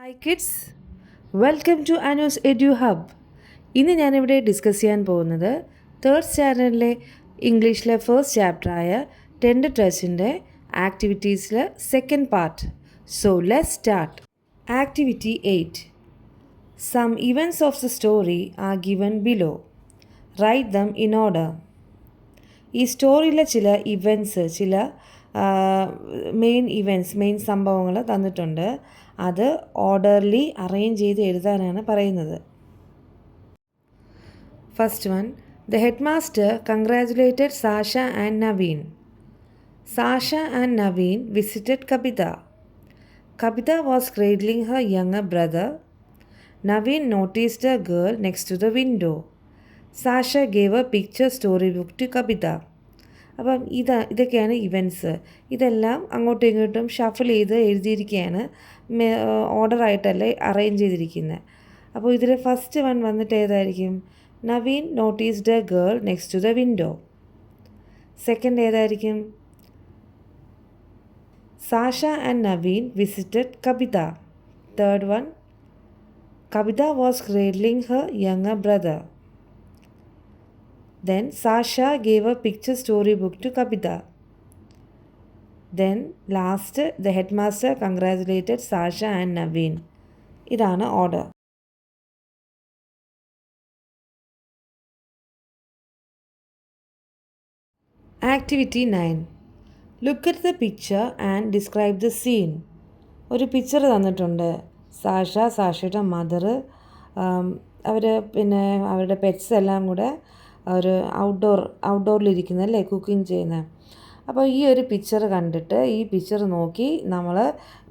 Hi kids, welcome to Anu's edu hub. ഇന്ന് ഞാനിവിടെ discuss ചെയ്യാൻ പോകുന്നത് തേർഡ് സ്റ്റാൻഡേർഡിലെ ഇംഗ്ലീഷിലെ ഫസ്റ്റ് ചാപ്റ്ററായ ടെൻഡ് ടച്ചിൻ്റെ ആക്ടിവിറ്റീസിലെ second part. So let's start. Activity 8. Some events of the story are given below. Write them in order. ഈ സ്റ്റോറിയിലെ ചില ഇവൻറ്റ്സ്, ചില മെയിൻ സംഭവങ്ങൾ തന്നിട്ടുണ്ട്. അത് ഓർഡർലി അറേഞ്ച് ചെയ്ത് എഴുതാനാണ് പറയുന്നത്. First one, the headmaster congratulated Sasha and Naveen. Sasha and Naveen visited Kavitha. Kavitha was cradling her younger brother. Naveen noticed a girl next to the window. Sasha gave a picture story book to Kavitha. അപ്പം ഇതൊക്കെയാണ് events. ഇതെല്ലാം അങ്ങോട്ടും ഇങ്ങോട്ടും shuffle ചെയ്ത് എഴുതിയിരിക്കുകയാണ്, ഓർഡറായിട്ടല്ലേ arrange ചെയ്തിരിക്കുന്നത്. അപ്പോൾ ഇതിൽ ഫസ്റ്റ് വൺ വന്നിട്ട് ഏതായിരിക്കും? Naveen noticed a girl next to the window. Second ഏതായിരിക്കും? Sasha and Naveen visited Kavitha. Third one, Kavitha was cradling her younger brother. Then Sasha gave a picture storybook to Kavita. Then last, the headmaster congratulated Sasha and Naveen. ഇതാണ് order. Activity 9. Look at the picture and describe the scene. ഒരു picture തന്നിട്ടുണ്ട്. സാഷയുടെ mother, അവർ പിന്നെ അവരുടെ pets എല്ലാം കൂടെ ഒരു ഔട്ട്ഡോറിലിരിക്കുന്നല്ലേ, cooking ചെയ്യുന്നത്. അപ്പോൾ ഈ ഒരു പിക്ചർ കണ്ടിട്ട് ഈ പിക്ചർ നോക്കി നമ്മൾ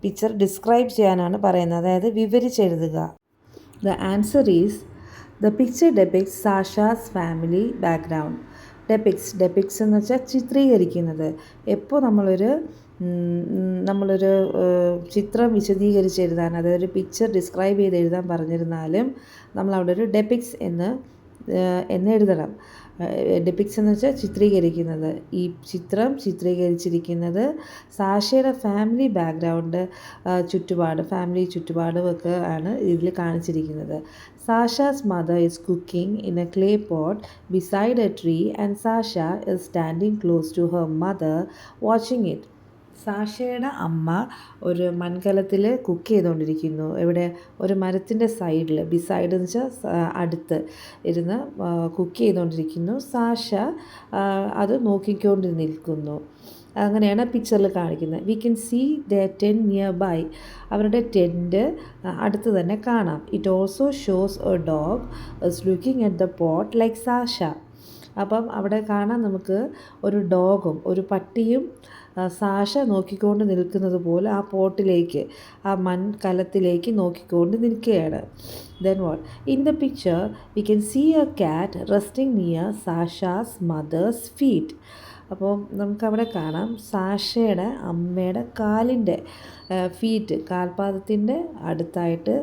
പിക്ചർ ഡിസ്ക്രൈബ് ചെയ്യാനാണ് പറയുന്നത്, അതായത് വിവരിച്ചെഴുതുക. The answer is the picture depicts Sasha's family background. Depicts എന്ന് വെച്ചാൽ ചിത്രീകരിക്കുന്നത്. എപ്പോൾ നമ്മളൊരു ചിത്രം വിശദീകരിച്ച് എഴുതാൻ, അതായത് ഒരു പിക്ചർ ഡിസ്ക്രൈബ് ചെയ്ത് എഴുതാൻ പറഞ്ഞിരുന്നാലും നമ്മളവിടെ ഒരു ഡെപിക്ട്സ് എന്ന് എഴുതണം. ഡെപിക്ട്സ് എന്ന് വെച്ചാൽ ചിത്രീകരിക്കുന്നത്. ഈ ചിത്രം ചിത്രീകരിച്ചിരിക്കുന്നത് സാഷയുടെ ഫാമിലി ബാക്ക്ഗ്രൗണ്ട്, ഫാമിലി ചുറ്റുപാടും ഒക്കെ ആണ് ഇതിൽ കാണിച്ചിരിക്കുന്നത്. Sasha's mother is cooking in a clay pot beside a tree and Sasha is standing close to her mother watching it. സാഷയുടെ അമ്മ ഒരു മൺകലത്തിൽ കുക്ക് ചെയ്തുകൊണ്ടിരിക്കുന്നു. ഇവിടെ ഒരു മരത്തിൻ്റെ സൈഡിൽ, ബിസൈഡ് എന്ന് വെച്ചാൽ അടുത്ത് ഇരുന്ന് കുക്ക് ചെയ്തുകൊണ്ടിരിക്കുന്നു. സാഷ അത് നോക്കിക്കൊണ്ട് നിൽക്കുന്നു. അങ്ങനെയാണ് പിക്ചറിൽ കാണിക്കുന്നത്. We can see the tent nearby. അവരുടെ ടെൻറ്റ് അടുത്ത് തന്നെ കാണാം. It also shows a dog is looking at the pot like Sasha. അപ്പം അവിടെ കാണാൻ നമുക്ക് ഒരു ഡോഗും ഒരു പട്ടിയും സാഷ നോക്കിക്കൊണ്ട് നിൽക്കുന്നത് പോലെ ആ പോട്ടിലേക്ക്, ആ മൺകലത്തിലേക്ക് നോക്കിക്കൊണ്ട് നിൽക്കുകയാണ്. Then what? In the picture we can see a cat resting near Sasha's mother's feet. അപ്പോൾ നമുക്കവിടെ കാണാം സാഷയുടെ അമ്മയുടെ കാലിൻ്റെ ഫീറ്റ്, കാൽപാദത്തിൻ്റെ അടുത്തായിട്ട്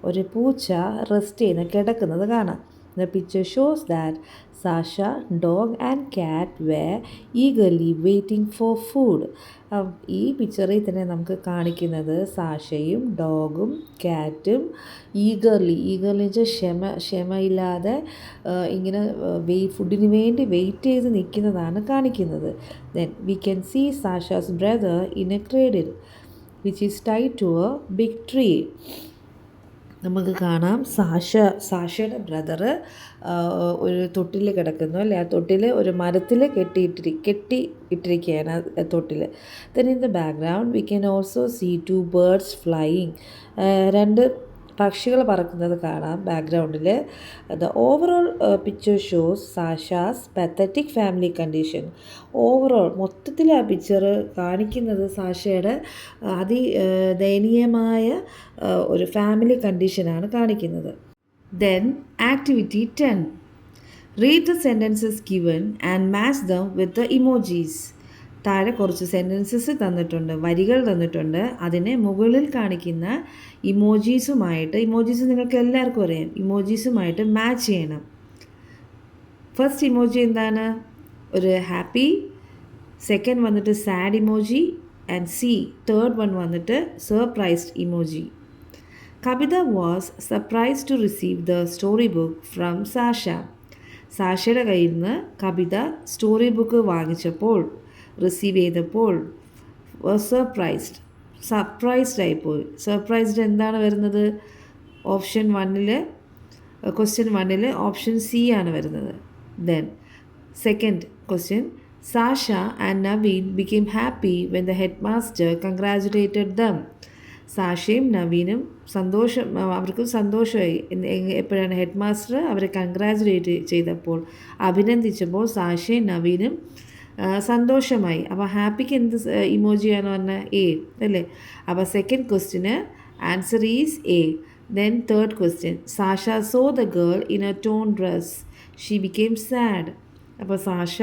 ഒരു പൂച്ച റെസ്റ്റ് കിടക്കുന്നത് കാണാം. The picture shows that Sasha, dog and cat were eagerly waiting for food. ഈ പിക്ചറിൽ തന്നെ നമുക്ക് കാണിക്കുന്നത് സാഷയും ഡോഗും ക്യാറ്റും ഈഗർലി വെച്ചാൽ ക്ഷമയില്ലാതെ ഇങ്ങനെ ഫുഡിന് വേണ്ടി വെയിറ്റ് ചെയ്ത് നിൽക്കുന്നതാണ് കാണിക്കുന്നത്. Then we can see Sasha's brother in a cradle which is tied to a big tree. നമുക്ക് കാണാം സാഷയുടെ ബ്രദറ് ഒരു തൊട്ടിൽ കിടക്കുന്നു, അല്ലേ? ആ തൊട്ടിൽ ഒരു മരത്തിൽ കെട്ടി ഇട്ടിരിക്കുകയാണ് തൊട്ടിൽ. Then in the background we can also see 2 birds flying. 2 പക്ഷികൾ പറക്കുന്നത് കാണാം ബാക്ക്ഗ്രൗണ്ടിൽ. The overall picture shows Sasha's pathetic family condition. മൊത്തത്തിൽ ആ പിക്ചർ കാണിക്കുന്നത് സാഷയുടെ ദയനീയമായ ഒരു ഫാമിലി കണ്ടീഷനാണ് കാണിക്കുന്നത്. Then activity 10. Read the sentences given and match them with the emojis. താഴെ കുറച്ച് സെൻറ്റൻസസ് തന്നിട്ടുണ്ട്, വരികൾ തന്നിട്ടുണ്ട്. അതിനെ മുകളിൽ കാണിക്കുന്ന ഇമോജീസ് നിങ്ങൾക്ക് എല്ലാവർക്കും അറിയാം, ഇമോജീസുമായിട്ട് മാച്ച് ചെയ്യണം. ഫസ്റ്റ് ഇമോജി എന്താണ്? ഒരു ഹാപ്പി. സെക്കൻഡ് വന്നിട്ട് sad emoji. And third one വന്നിട്ട് surprised emoji. Kabita was surprised to receive the storybook from Sasha. സാഷയുടെ കയ്യിൽ നിന്ന് കവിത സ്റ്റോറി ബുക്ക് വാങ്ങിച്ചപ്പോൾ റിസീവ് ചെയ്തപ്പോൾ സർപ്രൈസ്ഡ് ആയിപ്പോയി. സർപ്രൈസ്ഡ് എന്താണ് വരുന്നത്? ഓപ്ഷൻ 1 ക്വസ്റ്റ്യൻ 1 ഓപ്ഷൻ സി ആണ് വരുന്നത്. Then second question, Sasha and Naveen became happy when the headmaster congratulated them. സാഷയും നവീനും അവർക്ക് സന്തോഷമായി. എപ്പോഴാണ് ഹെഡ് മാസ്റ്റർ അവരെ കൺഗ്രാജുലേറ്റ് ചെയ്തപ്പോൾ, അഭിനന്ദിച്ചപ്പോൾ സാഷയും നവീനും സന്തോഷമായി. അപ്പോൾ ഹാപ്പിക്ക് എന്ത് ഇമോജിയാണ് പറഞ്ഞാൽ എ അല്ലേ. അപ്പോൾ second question answer is A. Then third question, Sasha so the girl in A tone dress she became sad. അപ്പോൾ സാഷ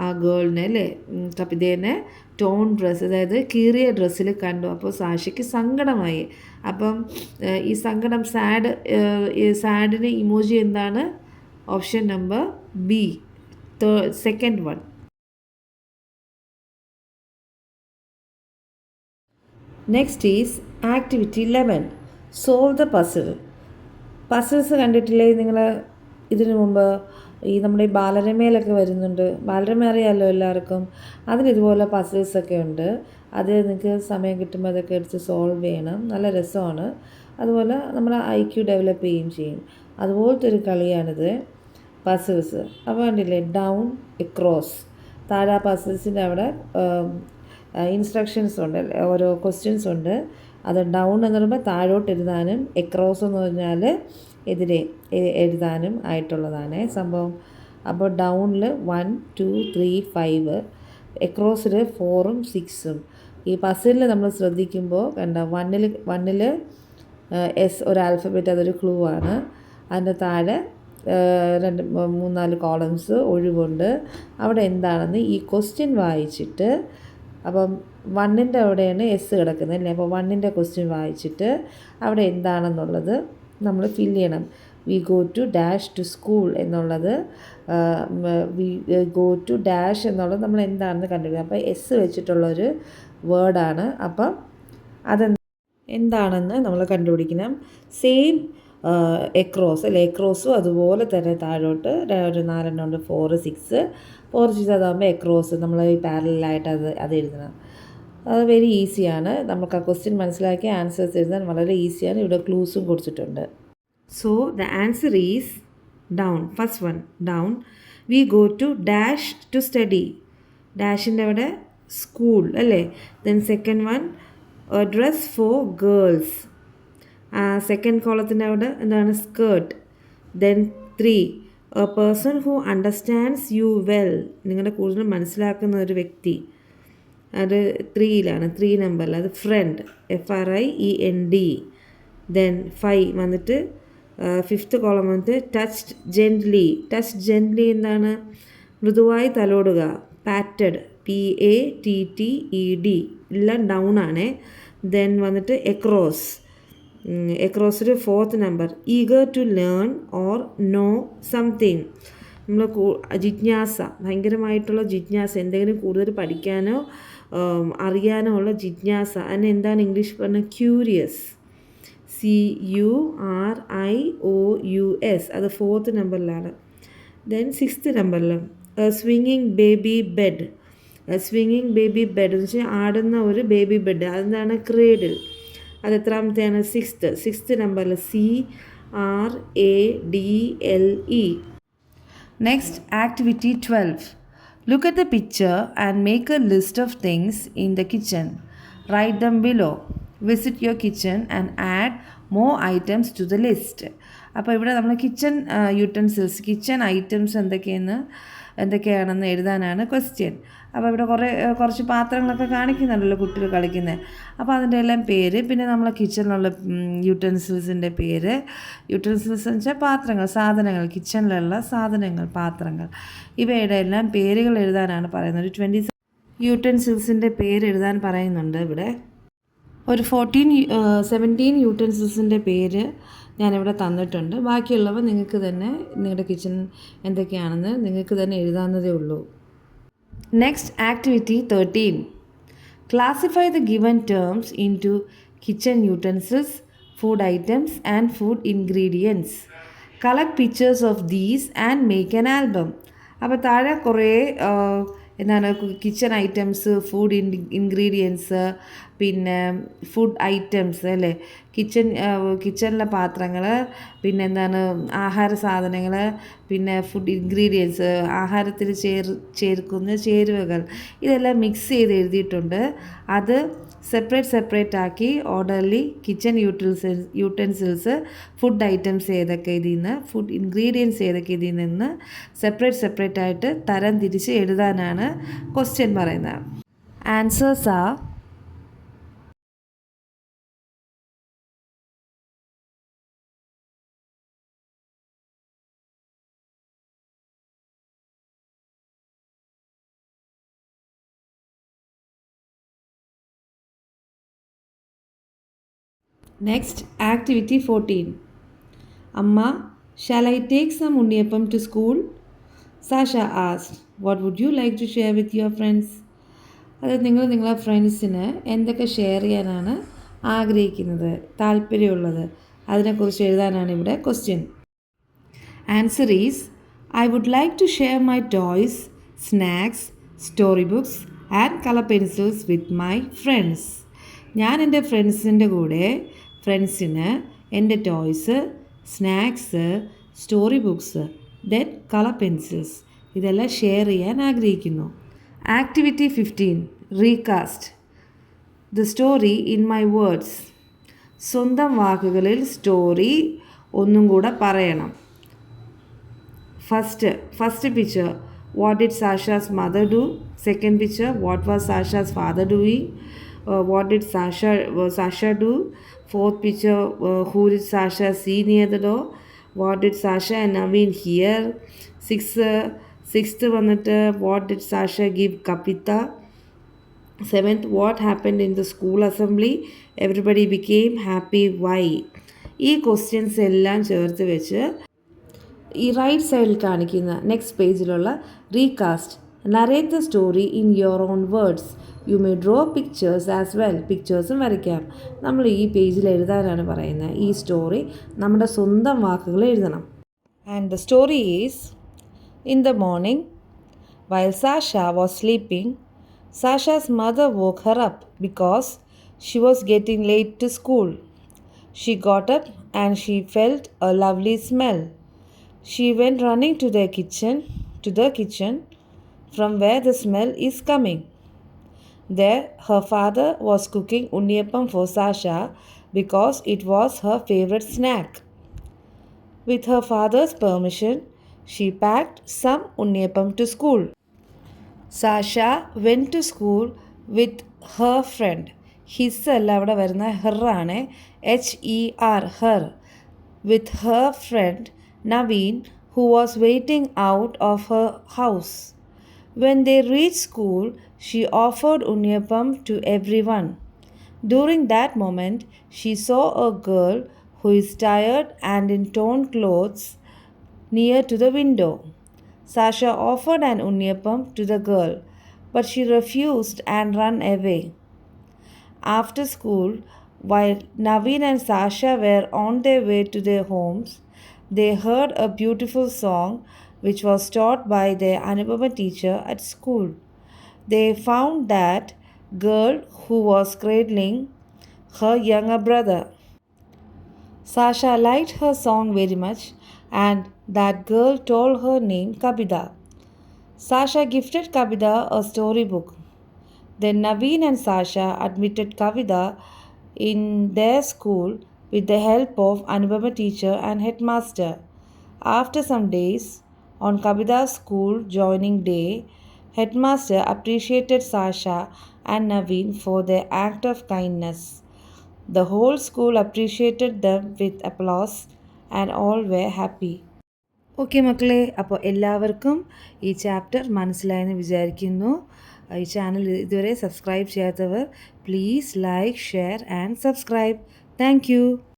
ആ ഗേളിനെ അല്ലേ കവിതേനെ ടോൺ ഡ്രസ്സ്, അതായത് കീറിയ ഡ്രസ്സിൽ കണ്ടു. അപ്പോൾ സാഷയ്ക്ക് സങ്കടമായി. അപ്പം ഈ സങ്കടം സാഡിന് ഇമോജി എന്താണ്? Option number B, second one. Next is activity 11, solve the puzzle. Puzzles കണ്ടിട്ടില്ലേ നിങ്ങൾ? ഇതിനു മുമ്പ് നമ്മുടെ ഈ ബാലരമയിലൊക്കെ വരുന്നുണ്ട്. ബാലരമ അറിയാമല്ലോ എല്ലാവർക്കും. അതിനിതുപോലെ പസിൽസൊക്കെ ഉണ്ട്. അത് നിങ്ങൾക്ക് സമയം കിട്ടുമ്പോൾ അതൊക്കെ എടുത്ത് സോൾവ് ചെയ്യണം. നല്ല രസമാണ്. അതുപോലെ നമ്മൾ IQ ഡെവലപ്പ് ചെയ്യുകയും ചെയ്യും. അതുപോലത്തെ ഒരു കളിയാണിത്, പസിൽസ്. അപ്പോൾ കണ്ടില്ലേ, ഡൗൺ എക്രോസ്. താഴെ പസിൽസിൻ്റെ അവിടെ ഇൻസ്ട്രക്ഷൻസ് ഉണ്ട്, ഓരോ ക്വസ്റ്റ്യൻസ് ഉണ്ട്. അത് ഡൗൺ എന്ന് പറയുമ്പോൾ താഴോട്ട് എഴുതാനും, എക്രോസ് എന്ന് പറഞ്ഞാൽ എതിരെ എഴുതാനും ആയിട്ടുള്ളതാണ് സംഭവം. അപ്പോൾ ഡൗണിൽ 1 2 3 5, എക്രോസിൽ 4ഉം 6ഉം. ഈ പസിലിൽ നമ്മൾ ശ്രദ്ധിക്കുമ്പോൾ കണ്ട 1ൽ എസ് ഒരു ആൽഫബറ്റ്, അതൊരു ക്ലൂ ആണ്. അതിൻ്റെ താഴെ 2 3 4 കോളംസ് ഒഴിവുണ്ട്. അവിടെ എന്താണെന്ന് ഈ ക്വസ്റ്റ്യൻ വായിച്ചിട്ട്, അപ്പം 1ൻ്റെ അവിടെയാണ് എസ് കിടക്കുന്നത് അല്ലേ. അപ്പോൾ 1ൻ്റെ ക്വസ്റ്റ്യൻ വായിച്ചിട്ട് അവിടെ എന്താണെന്നുള്ളത് നമ്മൾ ഫില്ല് ചെയ്യണം. We go to dash to school എന്നുള്ളത്, വി ഗോ ടു ഡാഷ് എന്നുള്ളത് നമ്മൾ എന്താണെന്ന് കണ്ടുപിടിക്കണം. അപ്പോൾ എസ് വെച്ചിട്ടുള്ളൊരു വേർഡാണ്. അപ്പം എന്താണെന്ന് നമ്മൾ കണ്ടുപിടിക്കണം. സെയിം എക്രോസ് അല്ലേ, എക്രോസും അതുപോലെ തന്നെ താഴോട്ട് ഒരു 4 ഉണ്ട്, 4 6 അതാകുമ്പോൾ എക്രോസ് നമ്മൾ ഈ പാരലായിട്ട് അത് എഴുതണം. അത് വെരി ഈസിയാണ്. നമുക്ക് ആ ക്വസ്റ്റ്യൻ മനസ്സിലാക്കി ആൻസേഴ്സ് എഴുതാൻ വളരെ ഈസിയാണ്. ഇവിടെ ക്ലൂസും കൊടുത്തിട്ടുണ്ട്. So the answer is down. First one down. We go to dash to study. ഡാഷിൻ്റെ അവിടെ സ്കൂൾ അല്ലേ. Then second one dress for girls. Second കോളത്തിൻ്റെ അവിടെ എന്താണ്? Skirt. Then 3 a person who understands you well. നിങ്ങളുടെ കൂടുതൽ മനസ്സിലാക്കുന്ന ഒരു വ്യക്തി. അത് 3ലാണ്, 3 നമ്പറിൽ. അത് ഫ്രണ്ട്, FRIEND. ദെൻ 5 വന്നിട്ട് 5th കോളം വന്നിട്ട് ടച്ച്ഡ് ജെൻ്റ്ലി. ടച്ച് ജെൻ്റ്ലി എന്താണ്? മൃദുവായി തലോടുക. Patted, PATTED. എല്ലാം ഡൗൺ ആണ്. ദെൻ വന്നിട്ട് എക്രോസ്. എക്രോസിൽ 4th number. Eager to learn or know something. നമ്മൾ ജിജ്ഞാസ, ഭയങ്കരമായിട്ടുള്ള ജിജ്ഞാസ, എന്തെങ്കിലും കൂടുതൽ പഠിക്കാനോ അറിയാനോ ഉള്ള ജിജ്ഞാസ. അതിന് എന്താണ് ഇംഗ്ലീഷ് പറഞ്ഞാൽ? Curious, CURIOUS. അത് 4th നമ്പറിലാണ്. ദെൻ 6th നമ്പറിൽ സ്വിങ്ങിങ് ബേബി ബെഡ്. സ്വിങ്ങിങ് ബേബി ബെഡ് എന്ന് വെച്ചാൽ ആടുന്ന ഒരു ബേബി ബെഡ്. അതെന്താണ്? ക്രേഡിൽ. അത് എത്രാമത്തെയാണ്? 6th നമ്പറിൽ, CRADLE. Next, activity 12. Look at the picture and make a list of things in the kitchen. Write them below. Visit your kitchen and add more items to the list. അപ്പോൾ ഇവിടെ നമ്മൾ kitchen utensils, kitchen items എന്തൊക്കെയാണെന്ന് എഴുതാനാണ് question. അപ്പോൾ ഇവിടെ കുറച്ച് പാത്രങ്ങളൊക്കെ കാണിക്കുന്നുണ്ടല്ലോ കുട്ടികൾ കളിക്കുന്നത്. അപ്പോൾ അതിൻ്റെ എല്ലാം പേര്, പിന്നെ നമ്മളെ കിച്ചണിലുള്ള യൂട്ടൻസിൽസിൻ്റെ പേര്. യൂട്ടൻസിൽസ് എന്ന് വെച്ചാൽ പാത്രങ്ങൾ, സാധനങ്ങൾ, കിച്ചണിലുള്ള സാധനങ്ങൾ, പാത്രങ്ങൾ. ഇവയുടെ എല്ലാം പേരുകൾ എഴുതാനാണ് പറയുന്നത്. ഒരു 20 യൂട്ടൻസിൽസിൻ്റെ പേര് എഴുതാൻ പറയുന്നുണ്ട് ഇവിടെ. ഒരു 17 യൂട്ടൻസിൽസിൻ്റെ പേര് ഞാനിവിടെ തന്നിട്ടുണ്ട്. ബാക്കിയുള്ളവ നിങ്ങൾക്ക് തന്നെ നിങ്ങളുടെ കിച്ചൺ എന്തൊക്കെയാണെന്ന് നിങ്ങൾക്ക് തന്നെ എഴുതാവുന്നതേ ഉള്ളൂ. Next, activity 13. Classify the given terms into kitchen utensils, food items and food ingredients. Collect pictures of these and make an album. അപ്പോൾ താഴെ കുറേ എന്താണ് കിച്ചൺ ഐറ്റംസ്, ഫുഡ് ഇൻഗ്രീഡിയൻസ്, പിന്നെ ഫുഡ് ഐറ്റംസ് അല്ലേ, കിച്ചണിലെ പാത്രങ്ങൾ, പിന്നെ എന്താണ് ആഹാര സാധനങ്ങൾ, പിന്നെ ഫുഡ് ഇൻഗ്രീഡിയൻസ്, ആഹാരത്തിൽ ചേർക്കുന്ന ചേരുവകൾ, ഇതെല്ലാം മിക്സ് ചെയ്ത് എഴുതിയിട്ടുണ്ട്. അത് സെപ്പറേറ്റ് ആക്കി orderly kitchen utensils, food items ഏതൊക്കെ ഇതിൽ നിന്ന്, ഫുഡ് ഇൻഗ്രീഡിയൻസ് ഏതൊക്കെ ഇതിൽ നിന്ന് സെപ്പറേറ്റ് ആയിട്ട് തരം തിരിച്ച് എഴുതാനാണ് ക്വസ്റ്റ്യൻ പറയുന്നത്. Answers are Next, activity 14. Amma, shall I take some unniyappam to school? Sasha asked. What would you like to share with your friends? അതായത് നിങ്ങളെ ഫ്രണ്ട്സിന് എന്തൊക്കെ ഷെയർ ചെയ്യാനാണ് ആഗ്രഹിക്കുന്നത്, താല്പര്യമുള്ളത്, അതിനെക്കുറിച്ച് എഴുതാനാണ് ഇവിടെ question. Answer is I would like to share my toys, snacks, storybooks and color pencils with my friends. ഞാൻ എൻ്റെ ഫ്രണ്ട്സിന് എൻ്റെ toys, snacks, story books, then colour pencils ഇതെല്ലാം ഷെയർ ചെയ്യാൻ ആഗ്രഹിക്കുന്നു. Activity 15. Recast the story in my words. സ്വന്തം വാക്കുകളിൽ story ഒന്നും കൂടെ പറയണം. First picture, what did Sasha's mother do? Second picture, what was Sasha's father doing? What did Sasha do? Fourth picture, who did Sasha see near the door? What did Sasha and Naveen hear? Sixth വന്നിട്ട് what did Sasha give Kapita? Seventh, what happened in the school assembly? Everybody became happy. Why? ഈ questions എല്ലാം ചേർത്ത് വെച്ച് ഈ right സൈഡിൽ കാണിക്കുന്ന next പേജിലുള്ള recast, narrate the story in your own words. You may draw pictures as well. പിക്ചേഴ്സും വരയ്ക്കാം. നമ്മൾ ഈ പേജിൽ എഴുതാനാണ് പറയുന്നത്. ഈ സ്റ്റോറി നമ്മുടെ സ്വന്തം വാക്കുകൾ എഴുതണം. And the story is, in the morning while Sasha was sleeping, Sasha's mother woke her up because she was getting late to school. She got up and she felt a lovely smell. She went running to the kitchen from where the smell is coming. There, her father was cooking unniyappam for Sasha because it was her favorite snack. With her father's permission, she packed some unniyappam to school. Sasha went to school with her friend. His അല്ല അവിടെ വരുന്ന her ആണ്, HER, her. With her friend Naveen, who was waiting out of her house. When they reached school, she offered unniyappam to everyone. During that moment, she saw a girl who is tired and in torn clothes near to the window. Sasha offered an unniyappam to the girl, but she refused and ran away. After school, while Naveen and Sasha were on their way to their homes, they heard a beautiful song which was taught by their Anubhava teacher at school. They found that girl who was cradling her younger brother. Sasha liked her song very much, and that girl told her name Kabida. Sasha gifted Kabida a storybook. Then Naveen and Sasha admitted Kabida in their school with the help of Anubhava teacher and headmaster. After some days, on Kabida's school joining day, headmaster appreciated Sasha and Naveen for their act of kindness. The whole school appreciated them with applause and all were happy. Okay മക്കളെ, അപ്പോൾ എല്ലാവർക്കും ഈ chapter മനസ്സിലായെന്ന് വിചാരിക്കുന്നു. ഈ channel ഇതുവരെ subscribe ചെയ്യാത്തവർ please like, share and subscribe. Thank you.